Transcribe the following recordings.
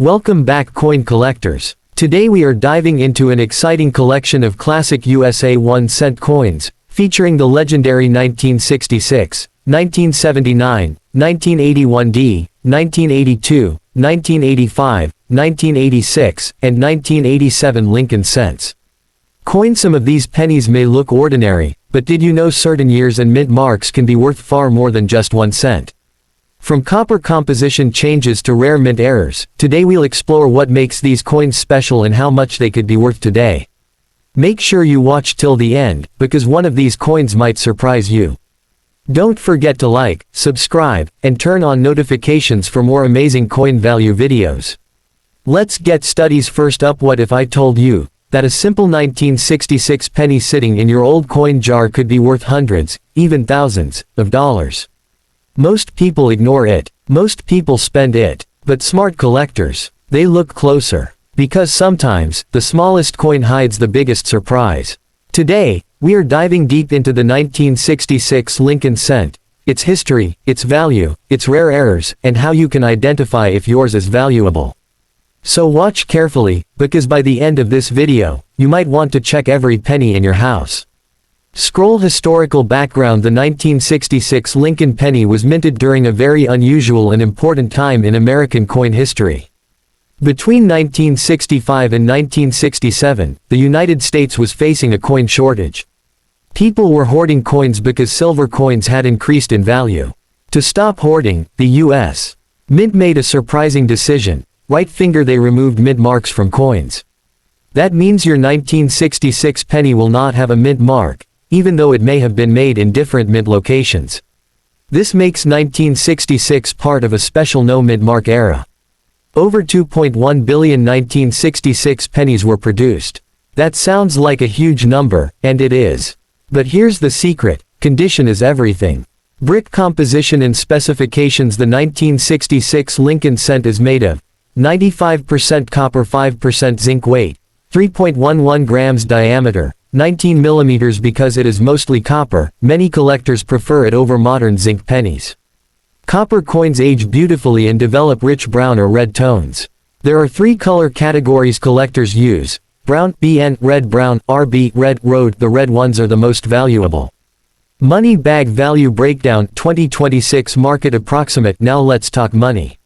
Welcome back, coin collectors. Today we are diving into an exciting collection of classic USA 1-cent coins, featuring the legendary 1966, 1979, 1981D, 1982, 1985, 1986, and 1987 Lincoln cents. Some of these pennies may look ordinary, but did you know certain years and mint marks can be worth far more than just 1 cent? From copper composition changes to rare mint errors, today we'll explore what makes these coins special and how much they could be worth today. Make sure you watch till the end, because one of these coins might surprise you. Don't forget to like, subscribe, and turn on notifications for more amazing coin value videos. Let's get studies. First up, what if I told you that a simple 1966 penny sitting in your old coin jar could be worth hundreds, even thousands, of dollars? Most people ignore it. Most people spend it. But smart collectors, they look closer. Because sometimes, the smallest coin hides the biggest surprise. Today, we are diving deep into the 1966 Lincoln cent, its history, its value, its rare errors, and how you can identify if yours is valuable. So watch carefully, because by the end of this video, you might want to check every penny in your house. Scroll historical background. The 1966 Lincoln penny was minted during a very unusual and important time in American coin history. Between 1965 and 1967, the United States was facing a coin shortage. People were hoarding coins because silver coins had increased in value. To stop hoarding, the U.S. Mint made a surprising decision. Right finger, they removed mint marks from coins. That means your 1966 penny will not have a mint mark, even though it may have been made in different mint locations. This makes 1966 part of a special no mint mark era. Over 2.1 billion 1966 pennies were produced. That sounds like a huge number, and it is. But here's the secret: condition is everything. Brick composition and specifications. The 1966 Lincoln cent is made of 95% copper, 5% zinc, weight 3.11 grams, diameter 19 millimeters. Because it is mostly copper, many collectors prefer it over modern zinc pennies. Copper coins age beautifully and develop rich brown or red tones. There are 3 color categories collectors use: brown, BN, red brown, RB, red, road. The red ones are the most valuable. Money bag value breakdown 2026 market approximate. Now let's talk money.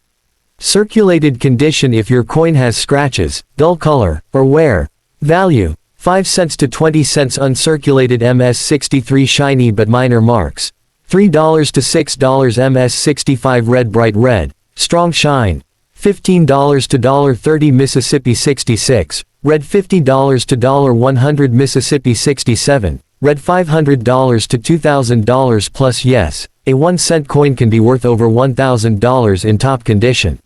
Circulated condition. If your coin has scratches, dull color, or wear, value 5 cents to 20 cents. Uncirculated MS63 shiny but minor marks, $3 to $6. MS65 red, bright red, strong shine, $15 to $30. Mississippi 66, red, $50 to $100. Mississippi 67, red, $500 to $2,000 plus. Yes, a 1-cent coin can be worth over $1,000 in top condition.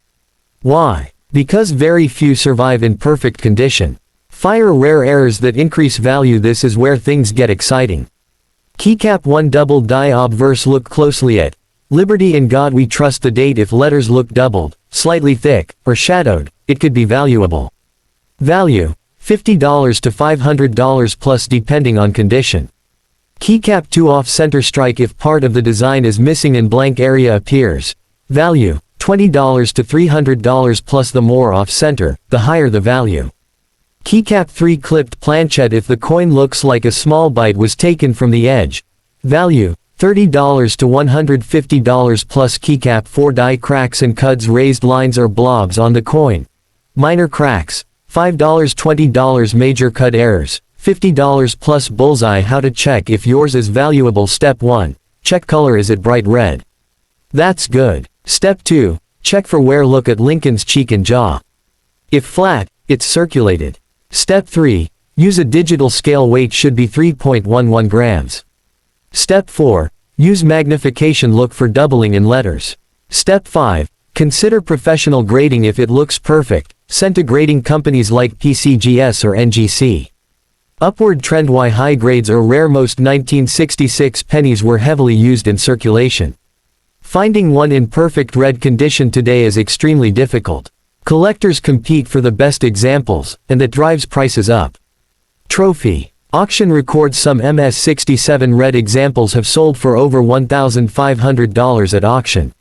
Why? Because very few survive in perfect condition. Fire rare errors that increase value. This is where things get exciting. Keycap 1 double die obverse. Look closely at Liberty in God We Trust. The date. If letters look doubled, slightly thick, or shadowed, it could be valuable. Value: $50 to $500 plus depending on condition. Keycap 2 off center strike. If part of the design is missing and blank area appears, value: $20 to $300 plus. The more off center, the higher the value. Keycap 3 clipped planchette. If the coin looks like a small bite was taken from the edge, value: $30 to $150 plus. Keycap 4 die cracks and cuds. Raised lines or blobs on the coin, minor cracks, $5 $20. Major cut errors, $50 plus. Bullseye. How to check if yours is valuable. Step 1, check color. Is it bright red? That's good. Step 2, check for wear. Look at Lincoln's cheek and jaw. If flat, it's circulated. Step 3, use a digital scale. Weight should be 3.11 grams. Step 4, use magnification. Look for doubling in letters. Step 5, consider professional grading. If it looks perfect, send to grading companies like PCGS or NGC. Upward trend. Why high grades are rare? Most 1966 pennies were heavily used in circulation. Finding one in perfect red condition today is extremely difficult. Collectors compete for the best examples, and that drives prices up. Trophy auction records. Some MS67 red examples have sold for over $1,500 at auction.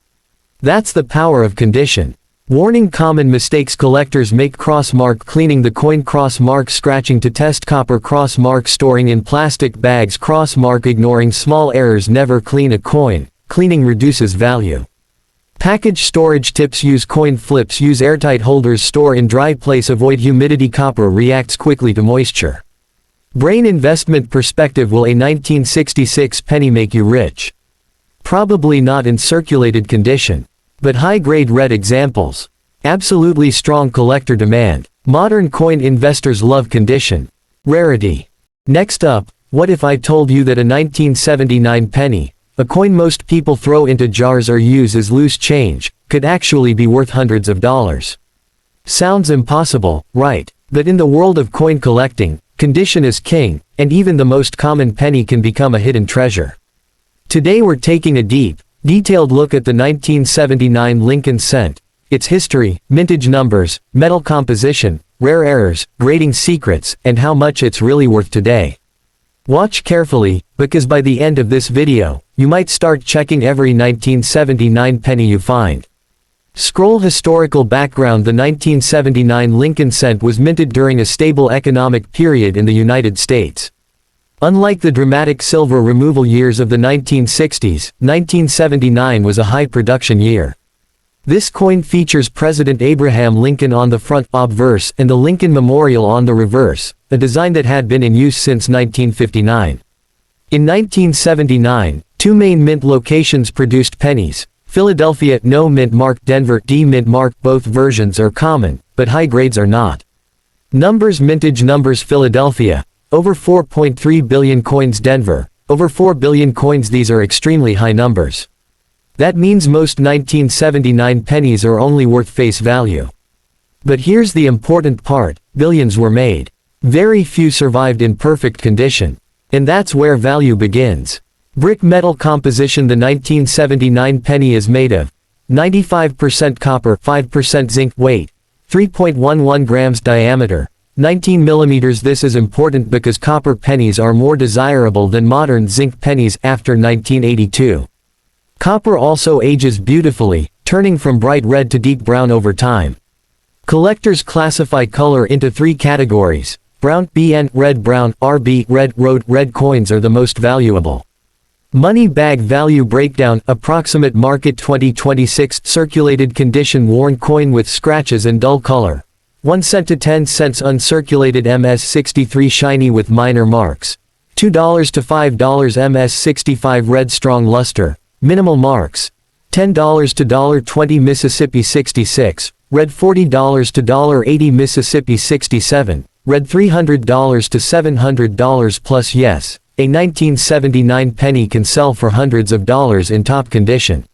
That's the power of condition. Warning: common mistakes collectors make: cross-mark cleaning the coin, cross-mark scratching to test copper, cross-mark storing in plastic bags, cross-mark ignoring small errors, never clean a coin, cleaning reduces value. Package storage tips: use coin flips, use airtight holders, store in dry place, avoid humidity, copper reacts quickly to moisture. Brain investment perspective: will a 1966 penny make you rich? Probably not in circulated condition. But high-grade red examples. Absolutely strong collector demand. Modern coin investors love condition. Rarity. Next up, what if I told you that a 1979 penny, a coin most people throw into jars or use as loose change, could actually be worth hundreds of dollars? Sounds impossible, right? But in the world of coin collecting, condition is king, and even the most common penny can become a hidden treasure. Today we're taking a detailed look at the 1979 Lincoln cent, its history, mintage numbers, metal composition, rare errors, grading secrets, and how much it's really worth today. Watch carefully, because by the end of this video, you might start checking every 1979 penny you find. Scroll historical background: the 1979 Lincoln cent was minted during a stable economic period in the United States. Unlike the dramatic silver removal years of the 1960s, 1979 was a high-production year. This coin features President Abraham Lincoln on the front obverse and the Lincoln Memorial on the reverse, a design that had been in use since 1959. In 1979, two main mint locations produced pennies. Philadelphia, no mint mark; Denver, D mint mark. Both versions are common, but high grades are not. Numbers: mintage numbers: Philadelphia, over 4.3 billion coins; Denver, over 4 billion coins. These are extremely high numbers. That means most 1979 pennies are only worth face value. But here's the important part: billions were made. Very few survived in perfect condition. And that's where value begins. Brick metal composition: the 1979 penny is made of 95% copper, 5% zinc. Weight: 3.11 grams. Diameter: 19 millimeters. This is important because copper pennies are more desirable than modern zinc pennies after 1982. Copper also ages beautifully, turning from bright red to deep brown over time. Collectors classify color into three categories: brown, BN, red, brown, RB, red. Red coins are the most valuable. Money bag value breakdown: approximate market 2026 circulated condition worn coin with scratches and dull color, 1 cent to 10 cents. Uncirculated MS63 shiny with minor marks, $2 to $5. MS65 red strong luster, minimal marks, $10 to $20. Mississippi 66 red, $40 to $80. Mississippi 67 red, $300 to $700 plus. Yes, a 1979 penny can sell for hundreds of dollars in top condition.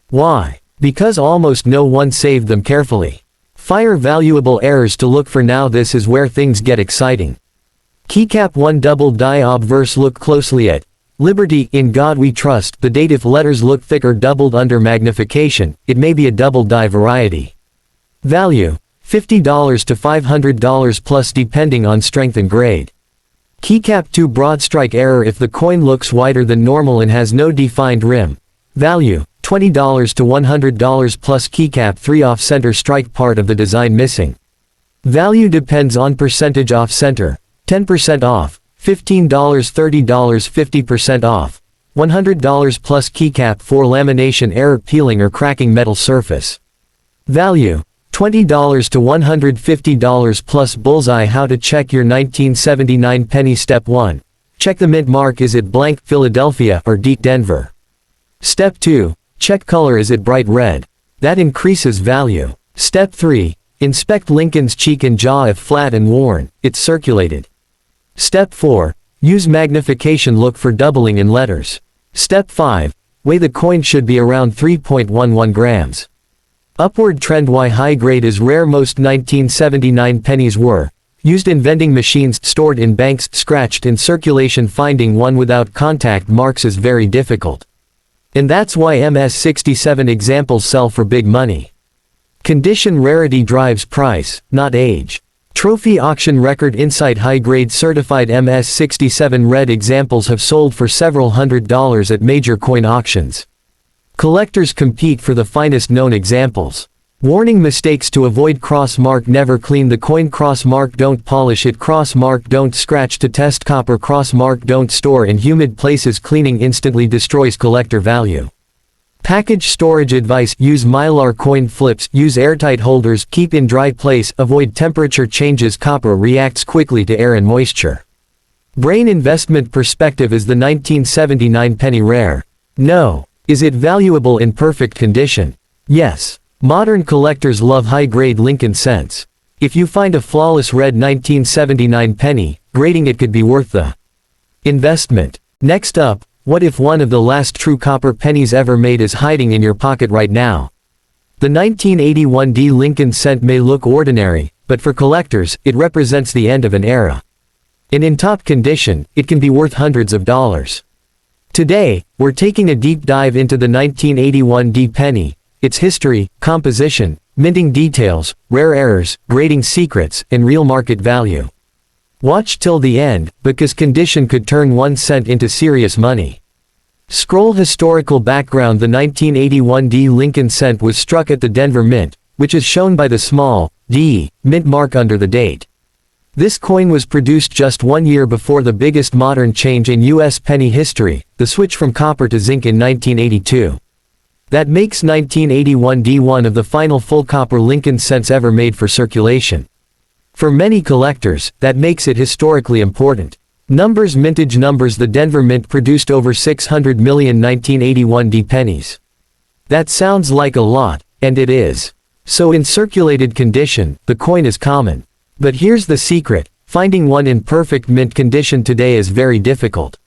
Why? Because almost no one saved them carefully. Fire valuable errors to look for now. This is where things get exciting. Keycap 1 double die obverse. Look closely at Liberty, in God we trust. The date: if letters look thicker doubled under magnification, it may be a double die variety. Value: $50 to $500 plus depending on strength and grade. Keycap 2 broad strike error: if the coin looks wider than normal and has no defined rim. Value: $20 to $100 plus. Keycap 3 off center strike, part of the design missing. Value depends on percentage off center: 10% off, $15, $30, 50% off, $100 plus. Keycap 4 lamination error: peeling or cracking metal surface. Value: $20 to $150 plus. Bullseye: how to check your 1979 penny. Step 1. Check the mint mark: is it blank, Philadelphia, or deep, Denver? Step 2. Check color: is it bright red? That increases value. Step 3. Inspect Lincoln's cheek and jaw: if flat and worn, it's circulated. Step 4. Use magnification: look for doubling in letters. Step 5. Weigh the coin: should be around 3.11 grams. Upward trend: why high grade is rare. Most 1979 pennies were used in vending machines, stored in banks, scratched in circulation. Finding one without contact marks is very difficult. And that's why MS67 examples sell for big money. Condition: rarity drives price, not age. Trophy auction record insight: high-grade certified MS67 red examples have sold for several $100s at major coin auctions. Collectors compete for the finest known examples. Warning: mistakes to avoid: cross mark, never clean the coin; cross mark, don't polish it; cross mark, don't scratch to test copper; cross mark, don't store in humid places; cleaning instantly destroys collector value. Package storage advice: use mylar coin flips, use airtight holders, keep in dry place, avoid temperature changes; copper reacts quickly to air and moisture. Brain investment perspective: is the 1979 penny rare? No. Is it valuable in perfect condition? Yes. Modern collectors love high-grade Lincoln cents. If you find a flawless red 1979 penny, grading it could be worth the investment. Next up, what if one of the last true copper pennies ever made is hiding in your pocket right now? The 1981 D Lincoln cent may look ordinary, but for collectors, it represents the end of an era. And in top condition, it can be worth hundreds of dollars. Today, we're taking a deep dive into the 1981 D penny, its history, composition, minting details, rare errors, grading secrets, and real market value. Watch till the end, because condition could turn 1 cent into serious money. Scroll historical background: the 1981 D Lincoln cent was struck at the Denver Mint, which is shown by the small D mint mark under the date. This coin was produced just 1 year before the biggest modern change in U.S. penny history, the switch from copper to zinc in 1982. That makes 1981 D one of the final full copper Lincoln cents ever made for circulation. For many collectors, that makes it historically important. Numbers: mintage numbers: the Denver Mint produced over 600 million 1981 D pennies. That sounds like a lot, and it is. So in circulated condition, the coin is common. But here's the secret: finding one in perfect mint condition today is very difficult.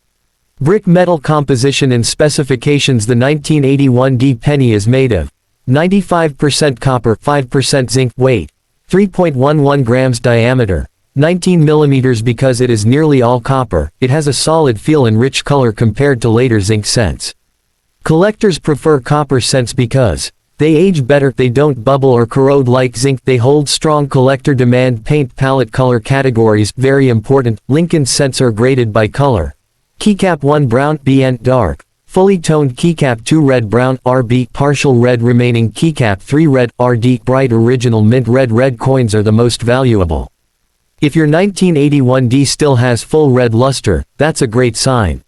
Brick metal composition and specifications: the 1981 D penny is made of 95% copper, 5% zinc, weight 3.11 grams, diameter 19 millimeters. Because it is nearly all copper, it has a solid feel and rich color compared to later zinc cents. Collectors prefer copper cents because they age better, they don't bubble or corrode like zinc, they hold strong collector demand. Paint palette color categories: very important. Lincoln cents are graded by color. Keycap 1 brown, BN dark, fully toned; keycap 2 red brown, RB partial red; remaining keycap 3 red, RD bright. Original mint red. Red coins are the most valuable. If your 1981 D still has full red luster, that's a great sign.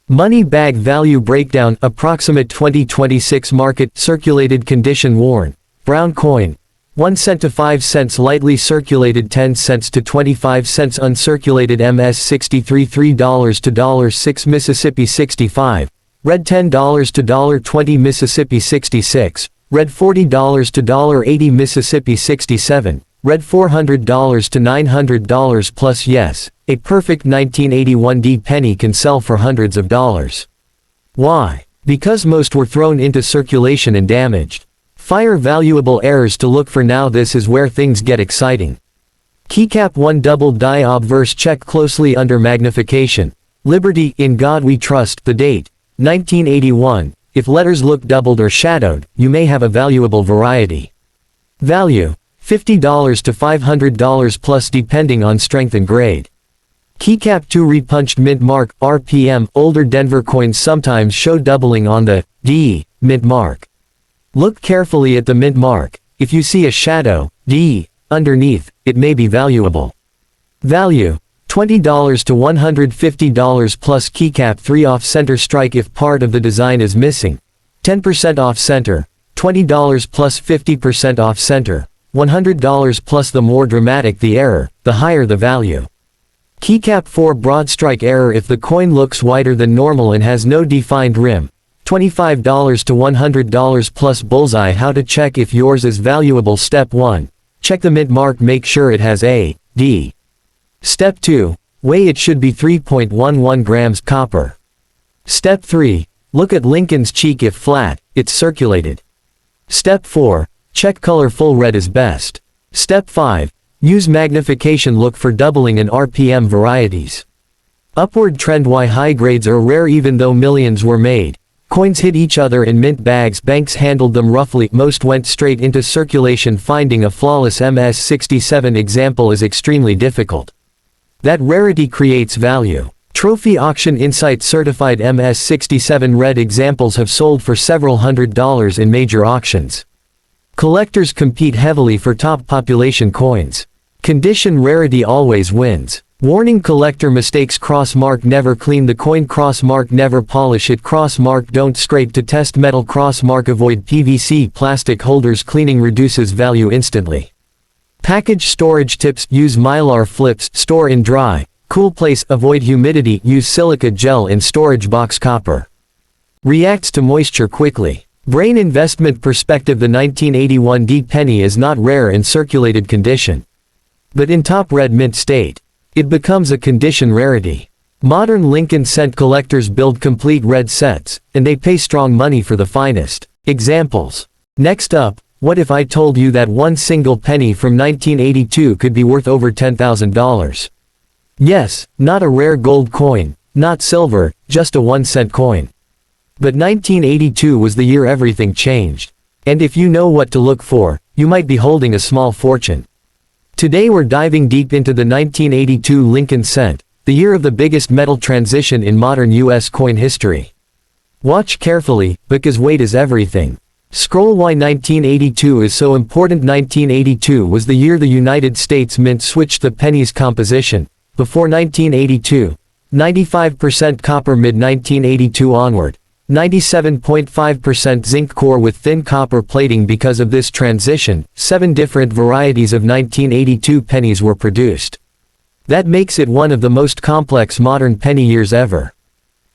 Money bag value breakdown: approximate 2026 market, circulated condition: worn brown coin 1 cent to 5 cents, lightly circulated 10 cents to 25 cents, uncirculated MS 63 $3 to $6, Mississippi 65, red $10 to $20, Mississippi 66, red $40 to $80, Mississippi 67, red $400 to $900 plus. Yes, a perfect 1981 D penny can sell for hundreds of dollars. Why? Because most were thrown into circulation and damaged. Fire valuable errors to look for now: this is where things get exciting. Keycap 1 double die obverse, check closely under magnification. Liberty, in God we trust. The date, 1981. If letters look doubled or shadowed, you may have a valuable variety. Value, $50 to $500 plus depending on strength and grade. Keycap 2 repunched mint mark, RPM. Older Denver coins sometimes show doubling on the D mint mark. Look carefully at the mint mark. If you see a shadow D underneath, it may be valuable. Value, $20 to $150 plus. Keycap 3 off center strike: if part of the design is missing, 10% off center, $20 plus. 50% off center, $100 plus. The more dramatic the error, the higher the value. Keycap 4 broad strike error: if the coin looks wider than normal and has no defined rim, $25 to $100 plus. Bullseye: how to check if yours is valuable. Step 1. Check the mint mark, make sure it has a D. Step 2. Weigh: it should be 3.11 grams copper. Step 3. Look at Lincoln's cheek: if flat, it's circulated. Step 4. Check color: full red is best. Step 5. Use magnification, look for doubling and RPM varieties. Upward trend: why high grades are rare even though millions were made. Coins hit each other in mint bags, banks handled them roughly, most went straight into circulation. Finding a flawless MS-67 example is extremely difficult. That rarity creates value. Trophy Auction Insight certified MS-67 red examples have sold for several $100s in major auctions. Collectors compete heavily for top population coins. Condition rarity always wins. Warning: collector mistakes. Cross mark: never clean the coin. Cross mark: never polish it. Cross mark: don't scrape to test metal. Cross mark: avoid PVC plastic holders. Cleaning reduces value instantly. Package storage tips: use mylar flips. Store in dry, cool place. Avoid humidity. Use silica gel in storage box. Copper reacts to moisture quickly. Brain investment perspective: the 1981 D penny is not rare in circulated condition, but in top red mint state, it becomes a condition rarity. Modern Lincoln cent collectors build complete red sets, and they pay strong money for the finest. Examples. Next up, what if I told you that one single penny from 1982 could be worth over $10,000? Yes, not a rare gold coin, not silver, just a 1-cent coin. But 1982 was the year everything changed. And if you know what to look for, you might be holding a small fortune. Today we're diving deep into the 1982 Lincoln cent, the year of the biggest metal transition in modern U.S. coin history. Watch carefully, because weight is everything. Scroll. Why 1982 is so important? 1982 was the year the United States Mint switched the penny's composition. Before 1982, 95% copper. Mid 1982 onward, 97.5% zinc core with thin copper plating. Because of this transition, 7 different varieties of 1982 pennies were produced. That makes it one of the most complex modern penny years ever.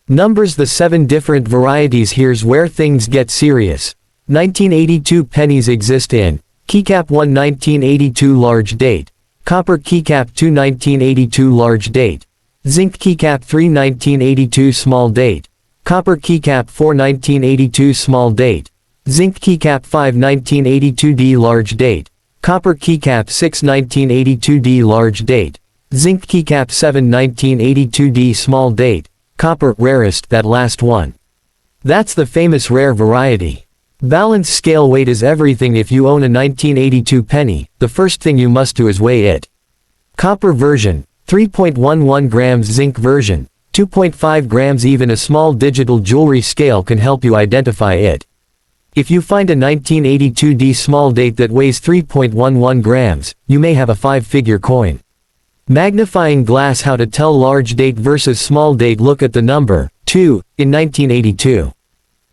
Numbers: the 7 different varieties. Here's where things get serious. 1982 pennies exist in keycap 1 1982 large date, copper keycap 2 1982 large date, zinc keycap 3 1982 small date, copper keycap 4 1982 small date, zinc keycap 5 1982D large date, copper keycap 6 1982D large date, zinc keycap 7 1982D small date, copper rarest. That last one, that's the famous rare variety. Balance scale: weight is everything. If you own a 1982 penny, the first thing you must do is weigh it. Copper version, 3.11 grams. Zinc version, 2.5 grams. Even a small digital jewelry scale can help you identify it. If you find a 1982D small date that weighs 3.11 grams, you may have a 5-figure coin. Magnifying glass: how to tell large date versus small date. Look at the number 2 in 1982.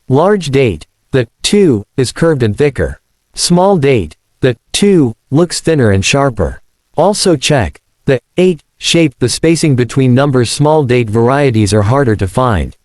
Large date: the 2 is curved and thicker. Small date: the 2 looks thinner and sharper. Also check the 8 shape. The spacing between numbers. Small date varieties are harder to find.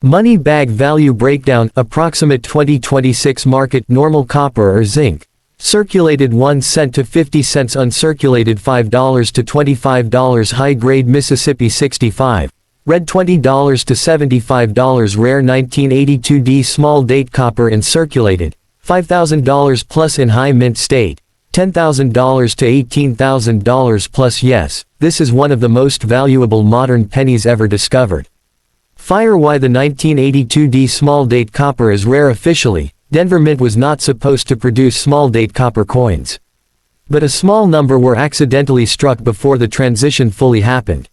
Money bag value breakdown: approximate 2026 market. Normal copper or zinc, circulated 1 cent to 50 cents, uncirculated $5 to $25, high grade Mississippi 65, red $20 to $75, rare 1982D small date. Copper in circulated, $5,000 plus in high mint state, $10,000 to $18,000 plus. Yes, this is one of the most valuable modern pennies ever discovered. Fire: why the 1982D small date copper is rare. Officially, Denver Mint was not supposed to produce small date copper coins. But a small number were accidentally struck before the transition fully happened.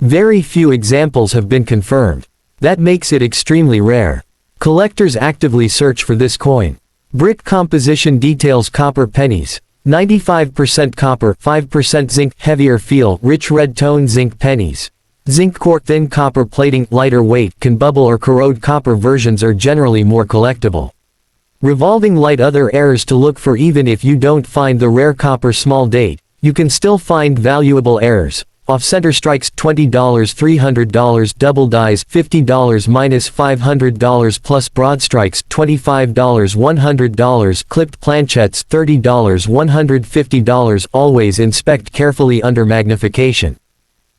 Very few examples have been confirmed. That makes it extremely rare. Collectors actively search for this coin. Brick composition details: copper pennies, 95% copper, 5% zinc, heavier feel, rich red tone. Zinc pennies, zinc core, thin copper plating, lighter weight, can bubble or corrode. Copper versions are generally more collectible. Revolving light: other errors to look for. Even if you don't find the rare copper small date, you can still find valuable errors. Off-center strikes: $20, $300, double dies, $50 minus $500 plus broad strikes, $25, $100, clipped planchettes, $30, $150. Always inspect carefully under magnification.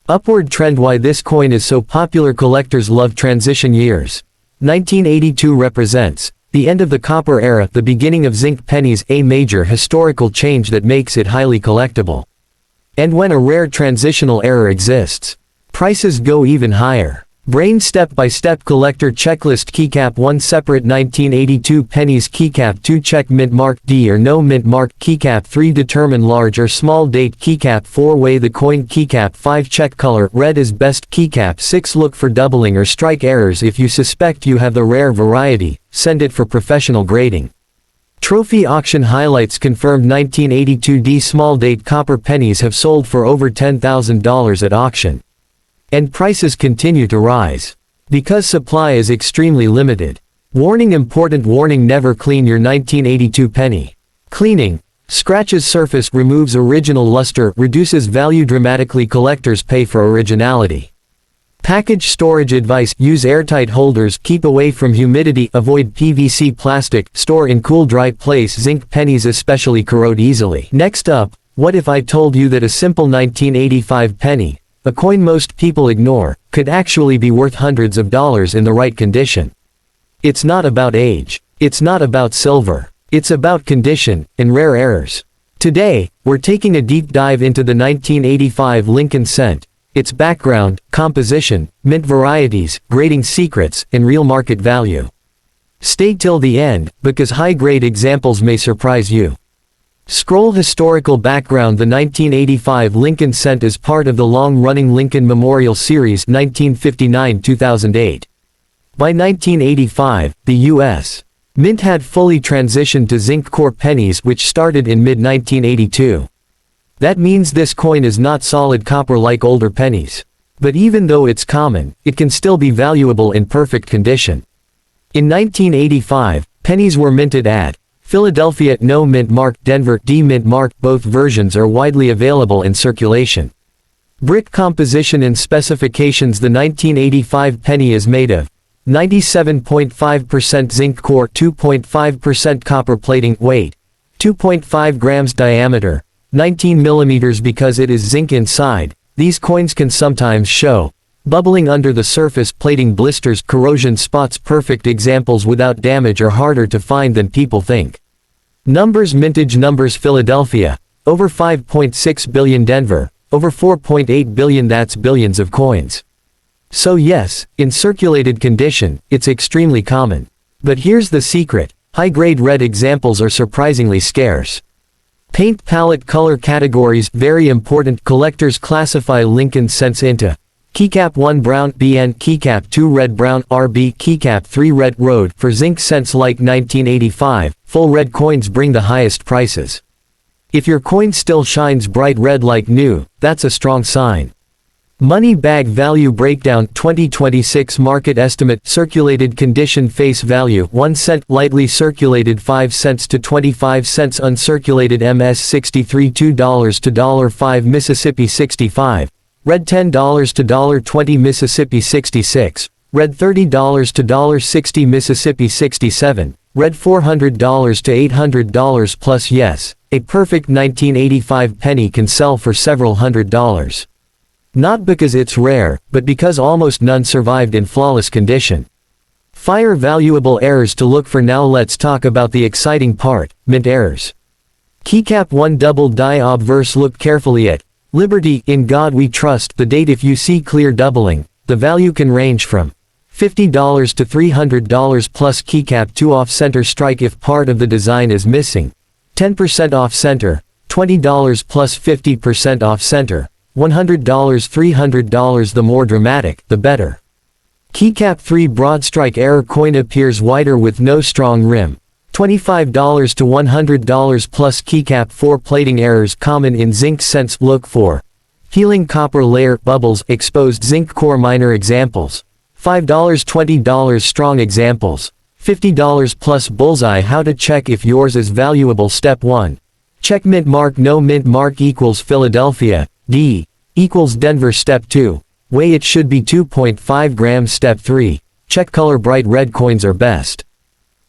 Upward trend: why this coin is so popular. Collectors love transition years. 1982 represents the end of the copper era, the beginning of zinc pennies, a major historical change that makes it highly collectible. And when a rare transitional era exists, prices go even higher. Brain step-by-step collector checklist: keycap 1 separate 1982 pennies, keycap 2 check mint mark, D or no mint mark, keycap 3 determine large or small date, keycap 4 weigh the coin, keycap 5 check color, red is best, keycap 6 look for doubling or strike errors. If you suspect you have the rare variety, send it for professional grading. Trophy auction highlights confirmed 1982 small date copper pennies have sold for over $10,000 at auction. And prices continue to rise. Because supply is extremely limited. Warning: important warning, never clean your 1982 penny. Cleaning scratches surface, removes original luster, reduces value dramatically. Collectors pay for originality. Package storage advice: use airtight holders, keep away from humidity, avoid PVC plastic, store in cool dry place. Zinc pennies especially corrode easily. Next up, what if I told you that a simple 1985 penny, a coin most people ignore, could actually be worth hundreds of dollars in the right condition? It's not about age. It's not about silver. It's about condition and rare errors. Today, we're taking a deep dive into the 1985 Lincoln cent, its background, composition, mint varieties, grading secrets, and real market value. Stay till the end, because high-grade examples may surprise you. Scroll historical background: the 1985 Lincoln cent is part of the long-running Lincoln Memorial Series 1959-2008. By 1985, the U.S. Mint had fully transitioned to zinc core pennies, which started in mid-1982. That means this coin is not solid copper like older pennies. But even though it's common, it can still be valuable in perfect condition. In 1985, pennies were minted at Philadelphia No Mint Mark, Denver D Mint Mark. Both versions are widely available in circulation. Brick composition and specifications: the 1985 penny is made of 97.5% zinc core, 2.5% copper plating, weight 2.5 grams, diameter 19 millimeters. Because it is zinc inside, these coins can sometimes show bubbling under the surface, plating blisters, corrosion spots. Perfect examples without damage are harder to find than people think. Numbers: mintage numbers: Philadelphia, over 5.6 billion; Denver, over 4.8 billion. That's billions of coins. So yes, in circulated condition, it's extremely common. But here's the secret: high-grade red examples are surprisingly scarce. Paint palette color categories: very important. Collectors classify Lincoln cents into keycap 1 brown, BN keycap 2 red brown, RB keycap 3 red. Road: for zinc cents like 1985, full red coins bring the highest prices. If your coin still shines bright red like new, that's a strong sign. Money bag value breakdown: 2026 market estimate. Circulated condition: face value 1 cent, lightly circulated 5 cents to 25 cents, uncirculated MS 63 $2 to $5, Mississippi 65, red $10 to $20, Mississippi 66, red $30 to $60, Mississippi 67, red $400 to $800 plus. Yes, a perfect 1985 penny can sell for several $100s. Not because it's rare, but because almost none survived in flawless condition. Fire valuable errors to look for. Now let's talk about the exciting part: mint errors. Keycap 1 double die obverse. Look carefully at Liberty, in God we trust. The date: if you see clear doubling, the value can range from $50 to $300 plus. Keycap 2 off center strike: if part of the design is missing, 10% off center, $20 plus. 50% off center, $100, $300. The more dramatic, the better. Keycap 3 broad strike error: coin appears wider with no strong rim, $25 to $100 plus. Keycap 4 plating errors: common in zinc cents. Look for peeling copper layer, bubbles, exposed zinc core. Minor examples: $5, $20. Strong examples: $50 plus. Bullseye: how to check if yours is valuable. Step 1. Check mint mark. No mint mark equals Philadelphia, D equals Denver. Step 2. Weigh: it should be 2.5 grams. Step 3. Check color: bright red coins are best.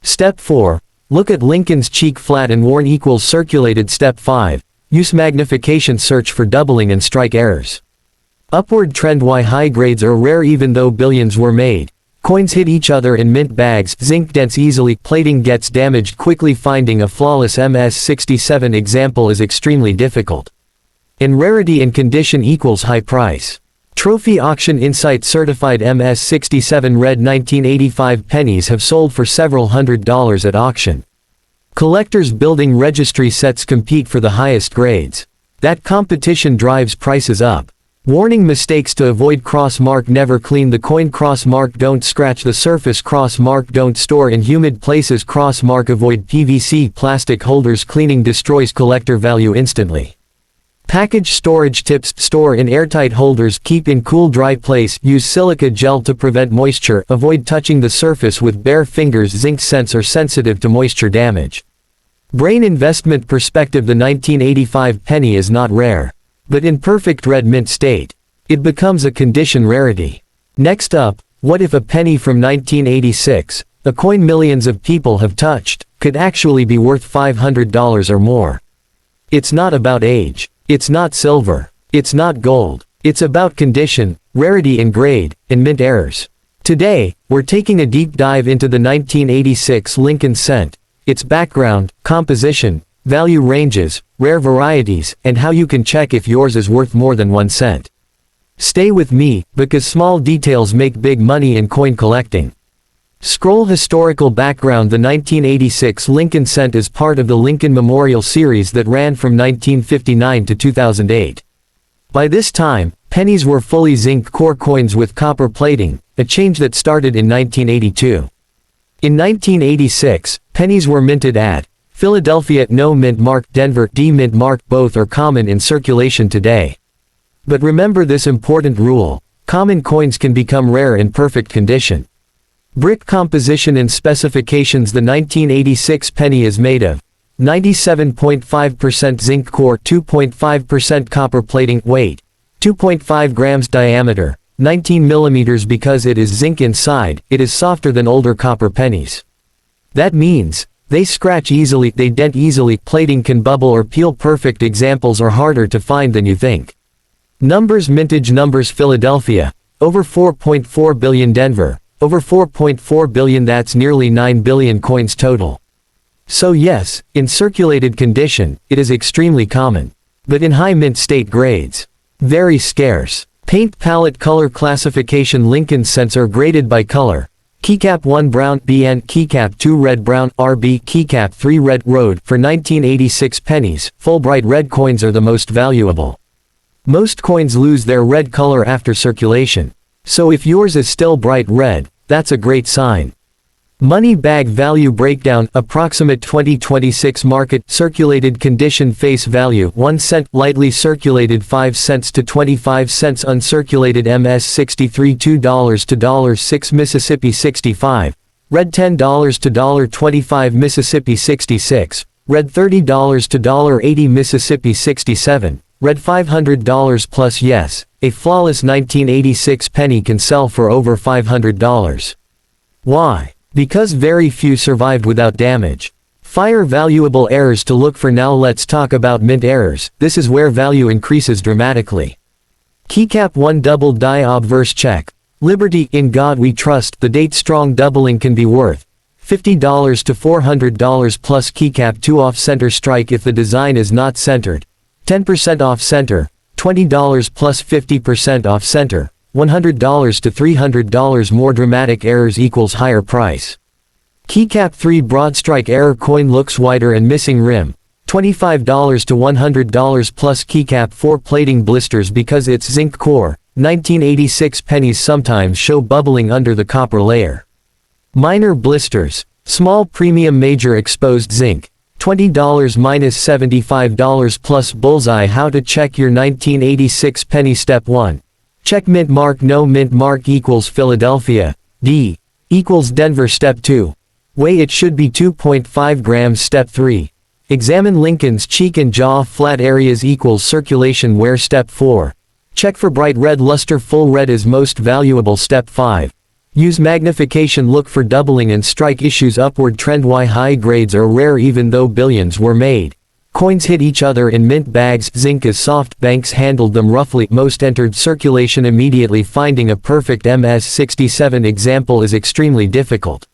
Step 4. Look at Lincoln's cheek: flat and worn equals circulated. Step 5. Use magnification search for doubling and strike errors. Upward trend: why high grades are rare even though billions were made. Coins hit each other in mint bags, zinc dents easily, plating gets damaged quickly. Finding a flawless MS-67 example is extremely difficult. And rarity and condition equals high price. Trophy auction insight: certified MS-67 red 1985 pennies have sold for several $100s at auction. Collectors building registry sets compete for the highest grades. That competition drives prices up. Warning: mistakes to avoid: cross mark, never clean the coin; cross mark, don't scratch the surface; cross mark, don't store in humid places; cross mark, avoid PVC plastic holders; cleaning destroys collector value instantly. Package storage tips: store in airtight holders, keep in cool dry place, use silica gel to prevent moisture, avoid touching the surface with bare fingers; zinc sensor sensitive to moisture damage. Brain investment perspective: the 1985 penny is not rare, but in perfect red mint state, it becomes a condition rarity. Next up, what if a penny from 1986, a coin millions of people have touched, could actually be worth $500 or more? It's not about age. It's not silver. It's not gold. It's about condition, rarity and grade, and mint errors. Today, we're taking a deep dive into the 1986 Lincoln cent, its background, composition, value ranges, rare varieties, and how you can check if yours is worth more than 1 cent. Stay with me, because small details make big money in coin collecting. Scroll historical background: the 1986 Lincoln cent is part of the Lincoln Memorial series that ran from 1959 to 2008. By this time, pennies were fully zinc core coins with copper plating, a change that started in 1982. In 1986, pennies were minted at Philadelphia No mint mark, Denver D mint mark. Both are common in circulation today. But remember this important rule: common coins can become rare in perfect condition. Brick composition and specifications: the 1986 penny is made of 97.5% zinc core, 2.5% copper plating, weight 2.5 grams, diameter 19 millimeters. Because it is zinc inside, it is softer than older copper pennies. That means, they scratch easily, they dent easily, plating can bubble or peel. Perfect examples are harder to find than you think. Numbers: mintage numbers: Philadelphia, over 4.4 billion; Denver, over 4.4 billion. That's nearly 9 billion coins total. So yes, in circulated condition, it is extremely common. But in high mint state grades, very scarce. Paint palette color classification: Lincoln cents are graded by color. Keycap 1 brown, BN; Keycap 2 red brown, RB; Keycap 3 red. Road: for 1986 pennies, full bright red coins are the most valuable. Most coins lose their red color after circulation. So if yours is still bright red, that's a great sign. Money bag value breakdown: approximate 2026 market circulated condition face value 1 cent, lightly circulated 5 cents to 25 cents, uncirculated MS 63 $2 to $6 Mississippi 65, red $10 to $25 Mississippi 66, red $30 to $80 Mississippi 67, red $500 plus. Yes, a flawless 1986 penny can sell for over $500. Why? Because very few survived without damage. Fire: valuable errors to look for. Now let's talk about mint errors. This is where value increases dramatically. Keycap 1 double die obverse check. Liberty: in God we trust. The date strong doubling can be worth $50 to $400 plus. Keycap 2 off center strike: if the design is not centered, 10% off center, $20 plus. 50% off center, $100 to $300 more. Dramatic errors equals higher price. Keycap 3 broad strike error: coin looks wider and missing rim, $25 to $100 plus. Keycap 4 plating blisters: because it's zinc core, 1986 pennies sometimes show bubbling under the copper layer. Minor blisters: small premium major exposed zinc, $20 minus $75 plus. Bullseye: how to check your 1986 penny. Step 1. Check mint mark. No mint mark equals Philadelphia, D equals Denver. Step 2. Weigh: it should be 2.5 grams. Step 3. Examine Lincoln's cheek and jaw flat areas equals circulation wear. Step 4. Check for bright red luster. Full red is most valuable. Step 5. Use magnification. Look for doubling and strike issues upward trend. Why high grades are rare even though billions were made? Coins hit each other in mint bags. Zinc is soft. Banks handled them roughly. Most entered circulation immediately. Finding a perfect MS-67 example is extremely difficult.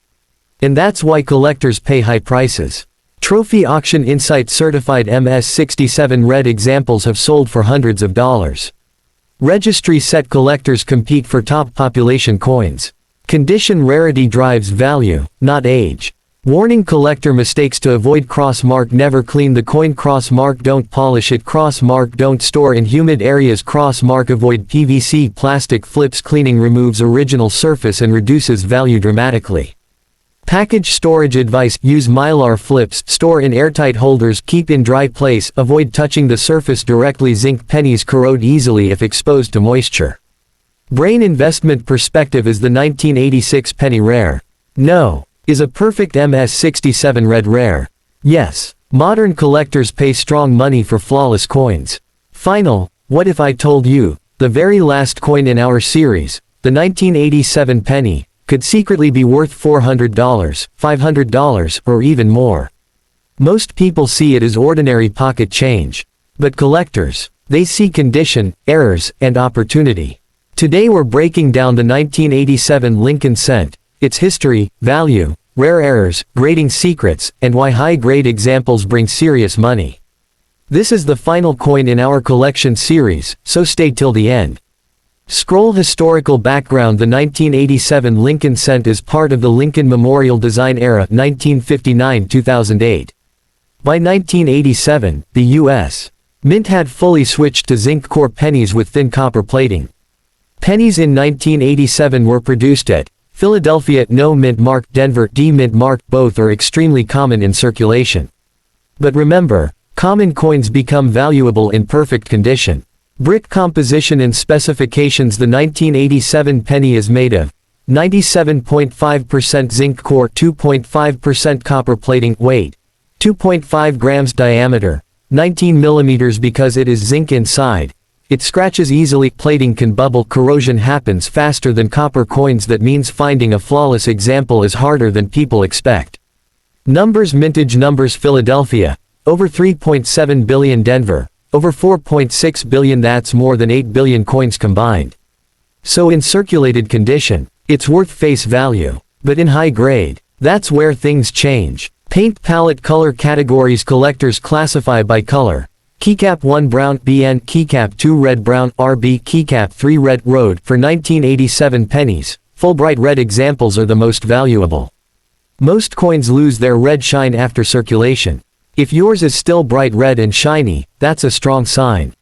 And that's why collectors pay high prices. Trophy auction insight: certified MS-67 red examples have sold for hundreds of dollars. Registry set: collectors compete for top population coins. Condition: rarity drives value, not age. Warning: collector mistakes to avoid: cross mark, never clean the coin; cross mark, don't polish it; cross mark, don't store in humid areas; cross mark, avoid PVC plastic flips; cleaning removes original surface and reduces value dramatically. Package storage advice: use mylar flips, store in airtight holders, keep in dry place, avoid touching the surface directly. Zinc pennies corrode easily if exposed to moisture. Brain investment perspective: is the 1986 penny rare? No. Is a perfect MS67 red rare? Yes. Modern collectors pay strong money for flawless coins. Final: what if I told you, the very last coin in our series, the 1987 penny, could secretly be worth $400, $500, or even more? Most people see it as ordinary pocket change. But collectors, they see condition, errors, and opportunity. Today we're breaking down the 1987 Lincoln cent, its history, value, rare errors, grading secrets, and why high-grade examples bring serious money. This is the final coin in our collection series, so stay till the end. Scroll historical background: the 1987 Lincoln cent is part of the Lincoln Memorial Design era 1959-2008. By 1987, the U.S. Mint had fully switched to zinc core pennies with thin copper plating. Pennies in 1987 were produced at Philadelphia, no mint mark; Denver, D mint mark. Both are extremely common in circulation. But remember, common coins become valuable in perfect condition. Brick composition and specifications: the 1987 penny is made of 97.5% zinc core, 2.5% copper plating, weight 2.5 grams, diameter 19 millimeters. Because it is zinc inside, it scratches easily, plating can bubble, corrosion happens faster than copper coins. That means finding a flawless example is harder than people expect. Numbers: mintage numbers: Philadelphia, over 3.7 billion; Denver, over 4.6 billion. That's more than 8 billion coins combined. So in circulated condition, it's worth face value. But in high grade, that's where things change. Paint palette color categories: collectors classify by color. Keycap 1 brown, BN; keycap 2 red brown, RB; keycap 3 red. Road: for 1987 pennies, full bright red examples are the most valuable. Most coins lose their red shine after circulation. If yours is still bright red and shiny, that's a strong sign.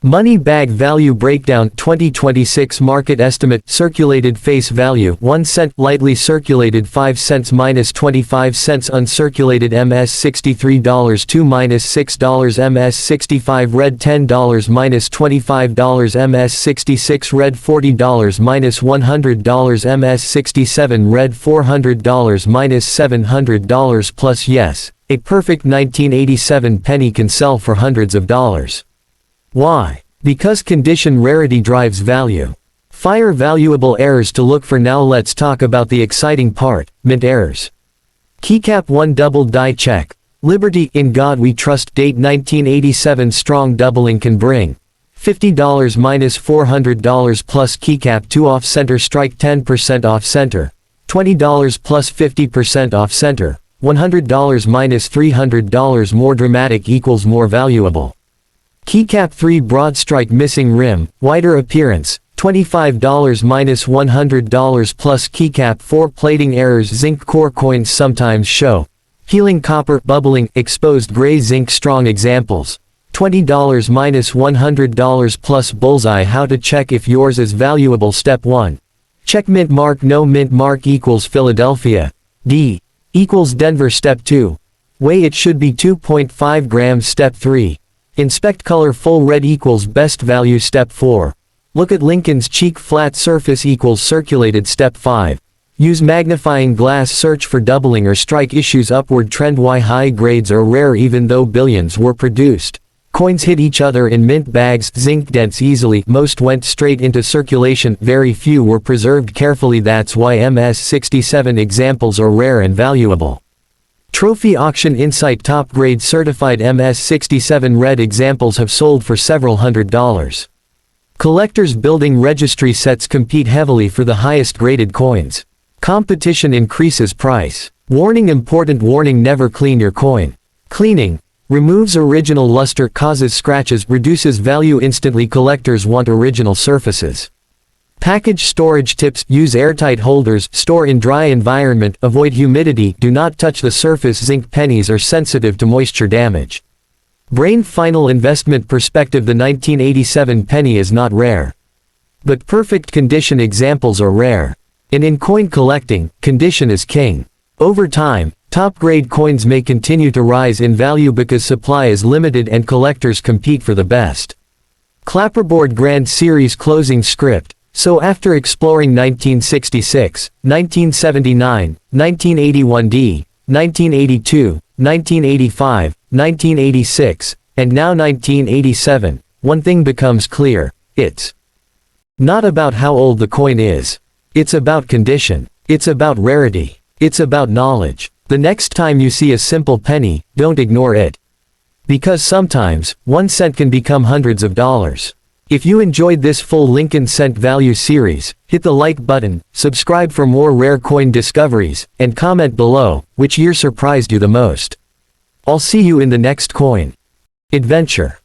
Money bag value breakdown: 2026 market estimate. Circulated face value 1 cent, lightly circulated 5 cents minus 25 cents, uncirculated MS $63 2 minus $6, MS 65 red $10 minus $25, MS 66 red $40 minus $100, MS 67 red $400 minus $700 plus. Yes, a perfect 1987 penny can sell for hundreds of dollars. Why? Because condition rarity drives value. Fire valuable errors to look for. Now let's talk about the exciting part: mint errors. Keycap 1 double die check. Liberty, in God we trust. Date 1987. Strong doubling can bring $50 minus $400 plus. Keycap 2 off center strike, 10% off center, $20 plus 50% off center, $100 minus $300 more dramatic equals more valuable. Keycap 3 broad strike, missing rim, wider appearance, $25 minus $100 plus. Keycap 4 plating errors. Zinc core coins sometimes show peeling copper, bubbling, exposed gray zinc. Strong examples, $20 minus $100 plus. Bullseye: how to check if yours is valuable. Step 1. Check mint mark. No mint mark equals Philadelphia. D equals Denver. Step 2. Weigh: it should be 2.5 grams. Step 3. Inspect color. Full red equals best value. Step 4. Look at Lincoln's cheek. Flat surface equals circulated. Step 5. Use magnifying glass. Search for doubling or strike issues. Upward trend. Why high grades are rare even though billions were produced? Coins hit each other in mint bags. Zinc dents easily. Most went straight into circulation. Very few were preserved carefully. That's why MS67 examples are rare and valuable. Trophy auction insight: top grade certified MS67 red examples have sold for several $100s. Collectors building registry sets compete heavily for the highest graded coins. Competition increases price. Warning: important warning, never clean your coin. Cleaning removes original luster, causes scratches, reduces value instantly. Collectors want original surfaces. Package storage tips: use airtight holders, store in dry environment, avoid humidity, do not touch the surface. Zinc pennies are sensitive to moisture damage. Brain final investment perspective: the 1987 penny is not rare. But perfect condition examples are rare. And in coin collecting, condition is king. Over time, top-grade coins may continue to rise in value because supply is limited and collectors compete for the best. Clapperboard Grand Series closing script. So after exploring 1966, 1979, 1981D, 1982, 1985, 1986, and now 1987, one thing becomes clear: it's not about how old the coin is. It's about condition. It's about rarity. It's about knowledge. The next time you see a simple penny, don't ignore it. Because sometimes, 1 cent can become hundreds of dollars. If you enjoyed this full Lincoln Cent Value series, hit the like button, subscribe for more rare coin discoveries, and comment below, which year surprised you the most. I'll see you in the next coin adventure.